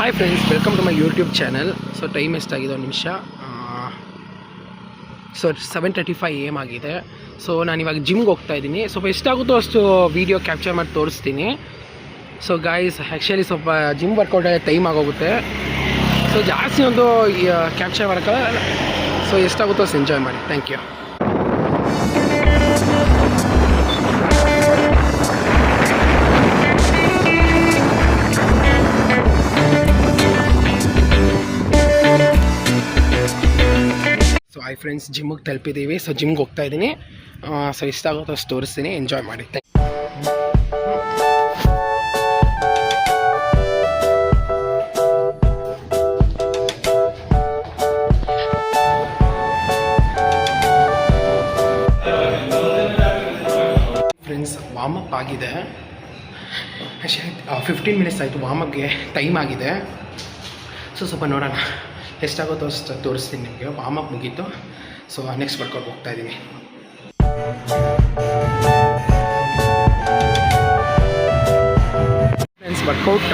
Hi friends, welcome to my YouTube channel. So time ಎಷ್ಟಾಗಿದೆ ಒಂದು ನಿಮಿಷ. ಸೊ 7:35 AM ಆಗಿದೆ. ಸೊ ನಾನಿವಾಗ ಜಿಮ್ಗೆ ಹೋಗ್ತಾ ಇದ್ದೀನಿ. ಸ್ವಲ್ಪ ಎಷ್ಟಾಗುತ್ತೋ ಅಷ್ಟು ವೀಡಿಯೋ ಕ್ಯಾಪ್ಚರ್ ಮಾಡಿ ತೋರಿಸ್ತೀನಿ. ಸೊ ಗಾಯ್ಸ್, ಆ್ಯಕ್ಚುಲಿ ಸ್ವಲ್ಪ ಜಿಮ್ ವರ್ಕೌಟ್ ಟೈಮ್ ಆಗೋಗುತ್ತೆ. ಸೊ ಜಾಸ್ತಿ ಒಂದು ಕ್ಯಾಪ್ಚರ್ ಮಾಡೋಕ್ಕಲ್ಲ. ಸೊ ಎಷ್ಟಾಗುತ್ತೋ ಅಷ್ಟು ಎಂಜಾಯ್ ಮಾಡಿ. Thank you. So hi friends, ಜಿಮ್ಮಿಗೆ ತಲುಪಿದ್ದೀವಿ. ಸೊ ಜಿಮ್ಗೆ ಹೋಗ್ತಾ ಇದ್ದೀನಿ. ಸೊ ಇಷ್ಟಾಗುತ್ತೋ ಅಷ್ಟು ತೋರಿಸ್ತೀನಿ, ಎಂಜಾಯ್ ಮಾಡಿ. ಫ್ರೆಂಡ್ಸ್, ವಾರ್ಮಪ್ ಆಗಿದೆ. ಆ್ಯಕ್ಚುಲಿ 15 ಮಿನಿಟ್ಸ್ ಆಯಿತು ವಾರ್ಮಪ್ಗೆ ಟೈಮ್ ಆಗಿದೆ. ಸೊ ಸ್ವಲ್ಪ ನೋಡೋಣ ಎಷ್ಟಾಗುತ್ತೋ ಅಷ್ಟು ತೋರಿಸ್ತೀನಿ ನಿಮಗೆ. ವಾರ್ಮಪ್ ಮುಗೀತು. ಸೊ ನೆಕ್ಸ್ಟ್ ವರ್ಕೌಟ್ ಹೋಗ್ತಾ ಇದ್ದೀನಿ. ಫ್ರೆಂಡ್ಸ್, ವರ್ಕೌಟ್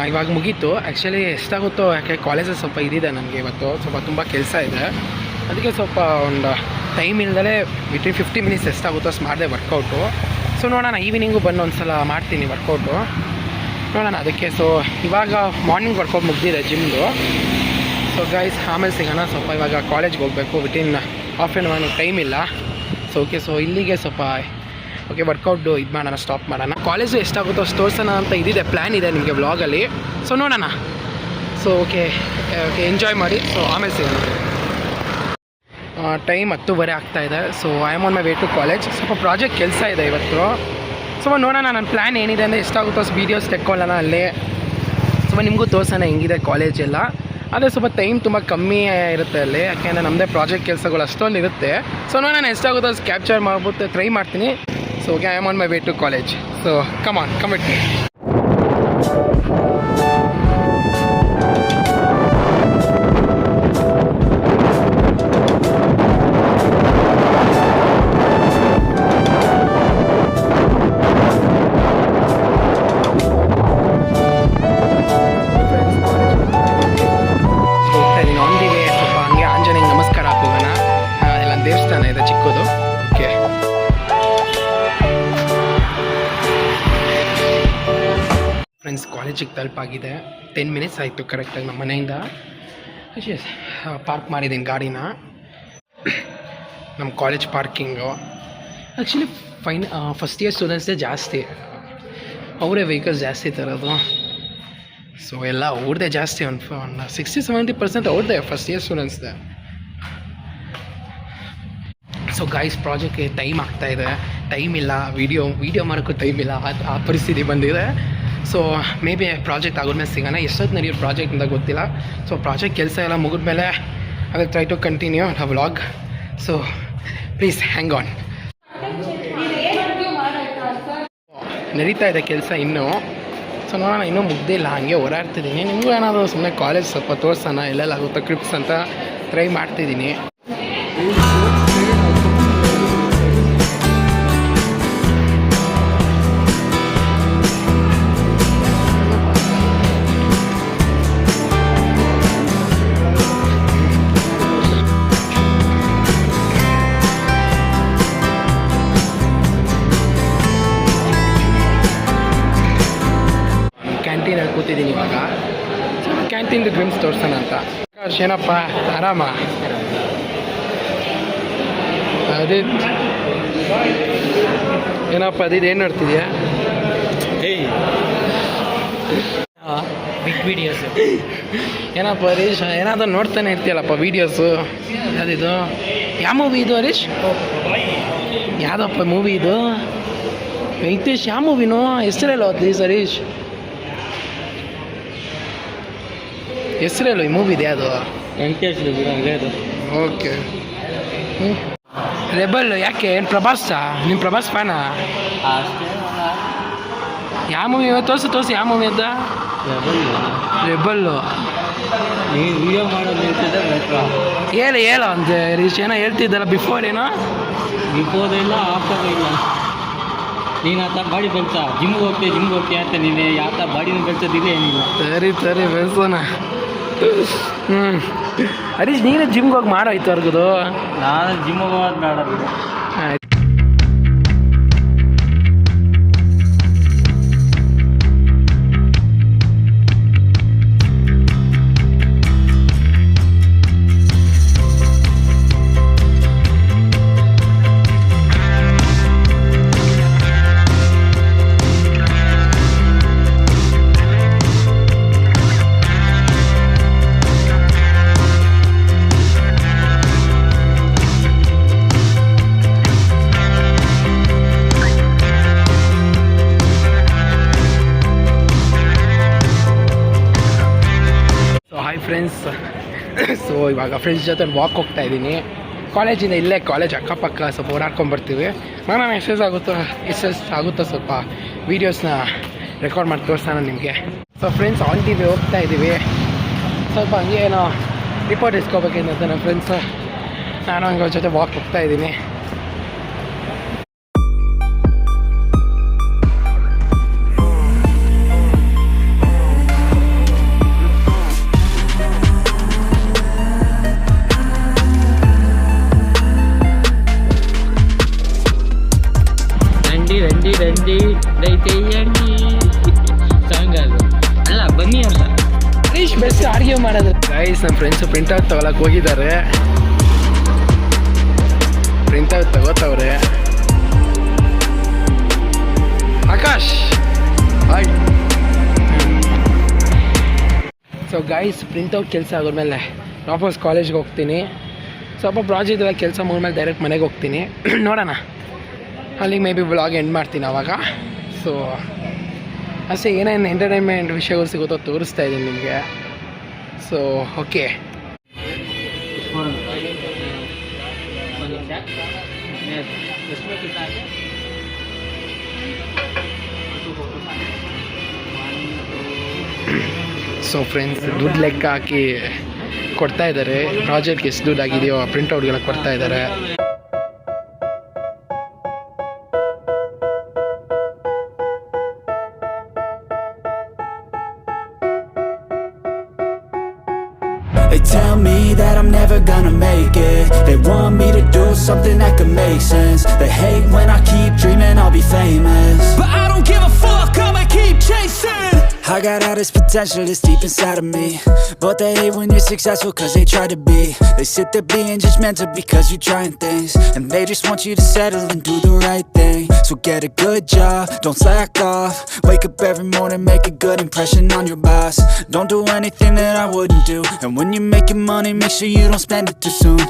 ಇವಾಗ ಮುಗೀತು. ಆ್ಯಕ್ಚುಲಿ ಎಷ್ಟಾಗುತ್ತೋ, ಯಾಕೆ ಕಾಲೇಜಲ್ಲಿ ಸ್ವಲ್ಪ ಇದಿದೆ ನನಗೆ ಇವತ್ತು, ಸ್ವಲ್ಪ ತುಂಬ ಕೆಲಸ ಇದೆ. ಅದಕ್ಕೆ ಸ್ವಲ್ಪ ಒಂದು ಟೈಮ್ ಇಲ್ದಲೇ ಬಿಟ್ವೀನ್ 50 ಮಿನಿಟ್ಸ್ ಎಷ್ಟಾಗುತ್ತೋ ಅಷ್ಟು ಮಾಡಿದೆ ವರ್ಕೌಟು. ಸೊ ನೋಡೋಣ, ಈವ್ನಿಂಗು ಬಂದು ಒಂದು ಸಲ ಮಾಡ್ತೀನಿ ವರ್ಕೌಟು, ನೋಡೋಣ ಅದಕ್ಕೆ. ಸೊ ಇವಾಗ ಮಾರ್ನಿಂಗ್ ವರ್ಕೌಟ್ ಮುಗಿದಿದೆ ಜಿಮ್ದು. ಸೊ ಗೈಸ್, ಆಮೇಲೆ ಸಿಗೋಣ. ಸ್ವಲ್ಪ ಇವಾಗ ಕಾಲೇಜ್ಗೆ ಹೋಗಬೇಕು. Within half an hour time ಇಲ್ಲ. ಸೊ ಓಕೆ, ಸೊ ಇಲ್ಲಿಗೆ ಸ್ವಲ್ಪ ಓಕೆ ವರ್ಕೌಟು ಇದು ಮಾಡೋಣ, ಸ್ಟಾಪ್ ಮಾಡೋಣ. ಕಾಲೇಜು ಎಷ್ಟಾಗುತ್ತೋ ಅಷ್ಟು ತೋರಿಸೋಣ ಅಂತ ಇದಿದೆ, ಪ್ಲ್ಯಾನ್ ಇದೆ ನಿಮಗೆ ವ್ಲಾಗಲ್ಲಿ. ಸೊ ನೋಡೋಣ. ಸೊ ಓಕೆ ಓಕೆ, ಎಂಜಾಯ್ ಮಾಡಿ. ಸೊ ಆಮೇಲೆ ಸಿಗೋಣ. ಟೈಮ್ 10:30 ಆಗ್ತಾಯಿದೆ. So I am on my way to college. ಸ್ವಲ್ಪ ಪ್ರಾಜೆಕ್ಟ್ ಕೆಲಸ ಇದೆ ಇವತ್ತು. ಸ್ವಲ್ಪ ನೋಡೋಣ, ನನ್ನ ಪ್ಲ್ಯಾನ್ ಏನಿದೆ ಅಂದರೆ ಎಷ್ಟಾಗುತ್ತೋ ಅಷ್ಟು ವೀಡಿಯೋಸ್ ತೆಕ್ಕೊಳ್ಳೋಣ ಅಲ್ಲೇ. ಸ್ವಲ್ಪ ನಿಮಗೂ ತೋರಿಸೋಣ ಹೆಂಗಿದೆ ಕಾಲೇಜೆಲ್ಲ. ಆದರೆ ಸ್ವಲ್ಪ ಟೈಮ್ ತುಂಬ ಕಮ್ಮಿ ಇರುತ್ತೆ ಅಲ್ಲಿ, ಯಾಕೆಂದರೆ ನಮ್ಮದೇ ಪ್ರಾಜೆಕ್ಟ್ ಕೆಲಸಗಳು ಅಷ್ಟೊಂದು ಇರುತ್ತೆ. ಸೊ ನೋಡೋಣ ಎಷ್ಟಾಗುತ್ತೋ ಅಷ್ಟು ಕ್ಯಾಪ್ಚರ್ ಮಾಡ್ಬಿಟ್ಟು ಟ್ರೈ ಮಾಡ್ತೀನಿ. So okay, I am on my way to college. So come with me. ದೇವಸ್ಥಾನ ಇದೆ ಚಿಕ್ಕದು. ಓಕೆ, ಫ್ರೆಂಡ್ಸ್, ಕಾಲೇಜಿಗೆ ತಲುಪಾಗಿದೆ. 10 ಮಿನಿಟ್ಸ್ ಆಯಿತು ಕರೆಕ್ಟಾಗಿ ನಮ್ಮ ಮನೆಯಿಂದ. ಪಾರ್ಕ್ ಮಾಡಿದ್ದೀನಿ ಗಾಡಿನ. ನಮ್ಮ college parking actually first year ಸ್ಟೂಡೆಂಟ್ಸೇ ಜಾಸ್ತಿ, ಅವರೇ ವೆಹಿಕಲ್ಸ್ ಜಾಸ್ತಿ ತರೋದು. ಸೊ ಎಲ್ಲ ಅವ್ರದ್ದೇ ಜಾಸ್ತಿ, ಒಂದು 60-70% ಅವ್ರದ್ದೇ ಫಸ್ಟ್ ಇಯರ್ ಸ್ಟೂಡೆಂಟ್ಸ್ದೇ. ಸೊ ಗಾಯ್ಸ್, ಪ್ರಾಜೆಕ್ಟ್ಗೆ ಟೈಮ್ ಆಗ್ತಾಯಿದೆ. ಟೈಮ್ ಇಲ್ಲ, ವೀಡಿಯೋ ಮಾಡೋಕ್ಕೂ ಟೈಮ್ ಇಲ್ಲ, ಆ ಪರಿಸ್ಥಿತಿ ಬಂದಿದೆ. ಸೊ ಮೇ ಬಿ ಪ್ರಾಜೆಕ್ಟ್ ಆಗೋದ್ಮೇಲೆ ಸಿಗೋಣ. ಎಷ್ಟೊತ್ತು ನಡೆಯೋ ಪ್ರಾಜೆಕ್ಟ್ ಅಂತ ಗೊತ್ತಿಲ್ಲ. ಸೊ ಪ್ರಾಜೆಕ್ಟ್ ಕೆಲಸ ಎಲ್ಲ ಮುಗಿದ್ಮೇಲೆ I will try to continue the vlog. So please hang on. ನಡೀತಾ ಇದೆ ಕೆಲಸ ಇನ್ನೂ. ಸೊ ನೋಡೋಣ, ಇನ್ನೂ ಮುಗ್ದಿಲ್ಲ, ಹಾಗೆ ಓಡಾಡ್ತಿದ್ದೀನಿ. ನಿಮಗೂ ಏನಾದರೂ ಸುಮ್ಮನೆ ಕಾಲೇಜ್ ಸ್ವಲ್ಪ ತೋರಿಸೋಣ, ಎಲ್ಲೆಲ್ಲ ಆಗುತ್ತೋ ಕ್ಲಿಪ್ಸ್ ಅಂತ ಟ್ರೈ ಮಾಡ್ತಿದ್ದೀನಿ. ಕ್ಯಾಂಟೀನಲ್ಲಿ ಕೂತಿದ್ದೀನಿ ಇವಾಗ. ಸೊ ಕ್ಯಾಂಟೀನ್ದು ಡ್ರೀಮ್ಸ್ ತೋರಿಸೋಣ ಅಂತ. ಏನಪ್ಪ, ಆರಾಮ? ಅದೇ ಏನಪ್ಪ ಅದಿದು ಏನು ನೋಡ್ತಿದ್ಯಾ? ಬಿಗ್ ವೀಡಿಯೋಸ್ ಏನಪ್ಪ ಹರೀಶ್, ಏನಾದರೂ ನೋಡ್ತಾನೆ ಇರ್ತೀಯಲ್ಲಪ್ಪ ವೀಡಿಯೋಸು. ಅದಿದು ಯಾವ ಮೂವಿ ಇದು ಹರೀಶ್? ಯಾವುದಪ್ಪ ಮೂವಿ ಇದು? ವೆಂಕಟೇಶ್, ಯಾವ ಮೂವಿನೋ ಹೆಸರಲ್ಲ ಪ್ಲೀಸ್ ಹರೀಶ್, ಹೆಸರಲ್ಲ ಈ ಮೂವಿದೆ ಅದು? ವೆಂಕಟೇಶ್ ಅದು. ಓಕೆ. ರೆಬಲ್ ಯಾಕೆ? ಏನು ಪ್ರಭಾಸಾ? ನಿಮ್ಮ ಪ್ರಭಾಸ್ ಫ್ಯಾನಾ? ಯಾವ ಮೂವಿ ತೋರಿಸಿ ಯಾವ ಮೂವಿ ಅದ? ರೆಬಲ್ಲು. ವಿಡಿಯೋ ಮಾಡೋದು ಹೇಳು ಅಂತೆ ರೀಚ್, ಏನೋ ಹೇಳ್ತಿದ್ದಲ್ಲ ಬಿಫೋರ್, ಏನೋ ಬಿಫೋರ್ ಇಲ್ಲ ಆಫ್ಟರ್ ಇಲ್ಲ. ನೀನು ಆತ ಬಾಡಿ ಬೆಳೆಸ ಜಿಮ್ಗೆ ಹೋಗ್ತೀಯ ಅಂತ ನೀನು ಯಾವ ಬಾಡಿನೂ ಬೆಳೆಸೋದಿಲ್ಲ ಏನಿಲ್ಲ. ಸರಿ ಬೆಳೆಸೋಣ. ಹರೀಶ್ ನೀನು ಜಿಮ್ಗೆ ಹೋಗಿ ಮಾಡಾಯ್ತು ಅವ್ರಿಗದು. ನಾನು ಜಿಮ್ಗೆ ಹೋಗೋದು ಬೇಡ ಬಿಡು. ಆಯ್ತು. ಫ್ರೆಂಡ್ಸ್, ಸೊ ಇವಾಗ ಫ್ರೆಂಡ್ಸ್ ಜೊತೆ ವಾಕ್ ಹೋಗ್ತಾ ಇದ್ದೀನಿ. ಕಾಲೇಜಿಂದ ಇಲ್ಲೇ ಕಾಲೇಜ್ ಅಕ್ಕಪಕ್ಕ ಸ್ವಲ್ಪ ಓಡಾಡ್ಕೊಂಡ್ಬರ್ತೀವಿ. ನಾನು ಎಷ್ಟೆಷ್ಟು ಸ್ವಲ್ಪ ವೀಡಿಯೋಸ್ನ ರೆಕಾರ್ಡ್ ಮಾಡಿ ತೋರಿಸೋಣ ನಿಮಗೆ. So friends, on T V ಹೋಗ್ತಾ ಇದ್ದೀವಿ. ಸ್ವಲ್ಪ ಹಂಗೆ ಏನೋ ರಿಪೋರ್ಟ್ ಇಸ್ಕೋಬೇಕಂತ ನಮ್ಮ ಫ್ರೆಂಡ್ಸು, ನಾನು ಹಂಗೆ ಅವ್ರ ಜೊತೆ ವಾಕ್ ಹೋಗ್ತಾ ಇದ್ದೀನಿ. ರಂಡಿ ದೈತೆ ಎಣ್ಣಿ ಸಾಂಗ್ ಅದು ಅಲ್ಲ, ಬನ್ನಿ ಅಂತ. ಹರೀಶ್ ಬೆಸ್ಟ್ ಅಡುಗೆ ಮಾಡೋದು. ಗೈಸ್, ನಮ್ಮ ಫ್ರೆಂಡ್ಸು ಪ್ರಿಂಟೌಟ್ ತೊಗೊಳಕ್ಕೆ ಹೋಗಿದ್ದಾರೆ. ಪ್ರಿಂಟೌಟ್ ತಗೋತವ್ರೆ. Akash hi. So guys, printout ಕೆಲಸ ಆಗೋದ್ಮೇಲೆ ವಾಪಸ್ ಕಾಲೇಜ್ಗೆ ಹೋಗ್ತೀನಿ. ಸ್ವಲ್ಪ ಪ್ರಾಜೆಕ್ಟ್ ಎಲ್ಲ ಕೆಲಸ ಮುಗಿದ್ಮೇಲೆ ಡೈರೆಕ್ಟ್ ಮನೆಗೆ ಹೋಗ್ತೀನಿ. ನೋಡೋಣ, ಅಲ್ಲಿಗೆ ಮೇ ಬಿ ವ್ಲಾಗ್ ಎಂಡ್ ಮಾಡ್ತೀನಿ ಆವಾಗ. ಸೊ ಅಷ್ಟೇ, ಏನೇನು ಎಂಟರ್ಟೈನ್ಮೆಂಟ್ ವಿಷಯಗಳು ಸಿಗುತ್ತೋ ತೋರಿಸ್ತಾ ಇದ್ದೀನಿ ನಿಮಗೆ. So okay. ಸೊ ಫ್ರೆಂಡ್ಸ್, ದುಡ್ಡು ಲೆಕ್ಕ ಹಾಕಿ ಕೊಡ್ತಾ ಇದ್ದಾರೆ. ಪ್ರಾಜೆಕ್ಟ್ಗೆ ಎಷ್ಟು ದುಡ್ಡು ಆಗಿದೆಯೋ ಪ್ರಿಂಟ್ಔಟ್ಗೆಲ್ಲ ಕೊಡ್ತಾ ಇದ್ದಾರೆ. They tell me that I'm never gonna make it. They want me to do something that could make sense. They hate when I keep dreaming I'll be famous, but I don't give a fuck, I'ma keep chasing. I got all this potential that's deep inside of me, but they hate when you're successful cause they try to be. They sit there being judgmental because you're trying things, and they just want you to settle and do the right thing. So get a good job, don't slack off. Wake up every morning, make a good impression on your boss. Don't do anything that I wouldn't do, and when you're making money, make sure you don't spend it too soon.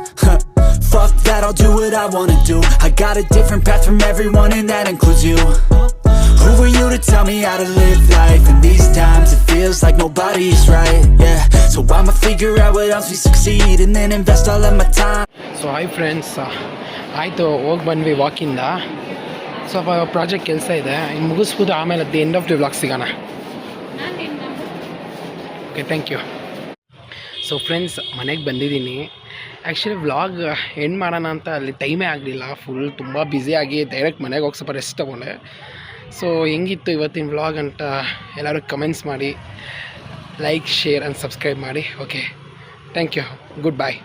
Fuck that, I'll do what I wanna do. I got a different path from everyone, and that includes you. Who are you to tell me how to live life? In these times it feels like nobody is right, yeah. So I'ma figure out what else we succeed, and then invest all of my time. So hi friends, ಆಯಿತು, ಹೋಗಿ ಬಂದ್ವಿ ವಾಕಿಂದ. ಸ್ವಲ್ಪ project ಕೆಲಸ ಇದೆ, ಇನ್ನು ಮುಗಿಸ್ಬೋದು. ಆಮೇಲೆ at the end of the vlog ಸಿಗೋಣ. Okay, thank you. So friends, ಮನೆಗೆ ಬಂದಿದ್ದೀನಿ. ಆ್ಯಕ್ಚುಲಿ ವ್ಲಾಗ್ ಎಂಡ್ ಮಾಡೋಣ ಅಂತ ಅಲ್ಲಿ ಟೈಮೇ ಆಗಲಿಲ್ಲ. ಫುಲ್ ತುಂಬ ಬ್ಯುಸಿಯಾಗಿ ಡೈರೆಕ್ಟ್ ಮನೆಗೆ ಹೋಗಿ ಸ್ವಲ್ಪ ರೆಸ್ಟ್ ತೊಗೊಂಡೆ. ಸೊ ಹೆಂಗಿತ್ತು ಇವತ್ತಿನ ವ್ಲಾಗ್ ಅಂತ ಎಲ್ಲರೂ ಕಮೆಂಟ್ಸ್ ಮಾಡಿ, ಲೈಕ್, ಶೇರ್ ಆ್ಯಂಡ್ ಸಬ್ಸ್ಕ್ರೈಬ್ ಮಾಡಿ. Okay, thank you. Good bye.